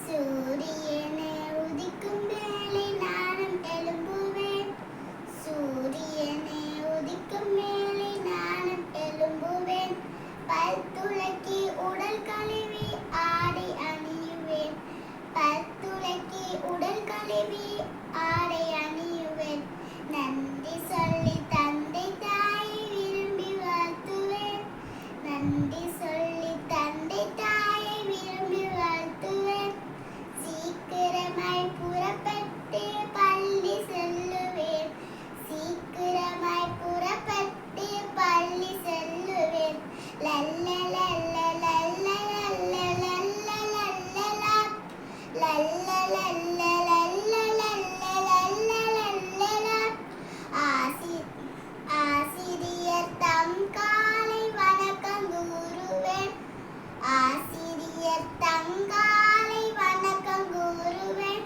சூரியனே உதிக்கும் வேளை நானும் எழும்புவேன். சூரியனே உதிக்கும் வேளை நானும் எழும்புவேன். பல் துலக்கி உடல் கழுவி ஆடை அணியுவேன். பல் துலக்கி உடல் கழுவி ஆடை அணியுவேன். நன்றி சொல்லி தந்தை தாயை விரும்பி வாழ்த்துவேன். நன்றி சொல்லி தந்தை தாயை விரும்பி வாழ்த்துவேன். சீக்கிரமாய் புறப்பட்டு பள்ளி செல்லுவேன். சீக்கிரமாய் புறப்பட்டு பள்ளி செல்லுவேன். ஆசிரியர் தம் காலை வணக்கம் கூறுவேன். ஆசிரியர் தம் காலை வணக்கம் கூறுவேன்.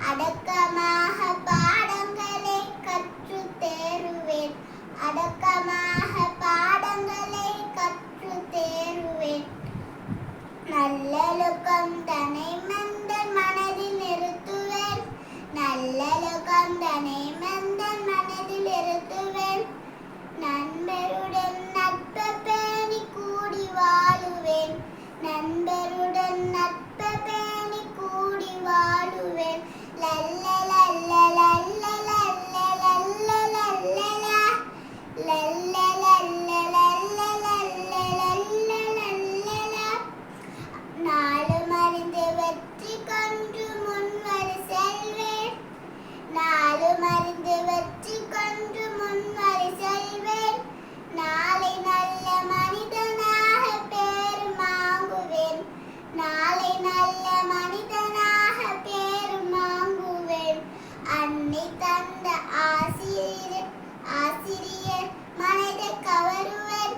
அடக்கமாக பாடங்களை கற்று தேருவேன். அடக்கமாக பாடங்களை கற்று தேருவேன். நல்லொழுக்கம் தன்னை மந்தன் மனதில் நிறுத்துவேன். நல்லொழுக்கம் தன்னை மந்தன் மனதில் நிறுத்துவேன். நண்பருடன் நட்பு பேணி கூடி வாழுவேன். நண்பருடன் நட்பு பேணி கூடி வாழுவேன். நாளும் அறிந்து வெற்றி கொண்டு முன்வழி செல்வேன். நாளும் அறிந்து வெற்றி கொண்டு முன்வழி செல்வேன். நாளை நல்ல மனிதனாக பேர் வாங்குவேன். நாளை நல்ல மனிதனாக பேர் வாங்குவேன். அன்னை தந்த ஆசிரியர் மனதை கவருவேன்.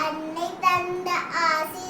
அன்னை தந்த ஆசிரியர்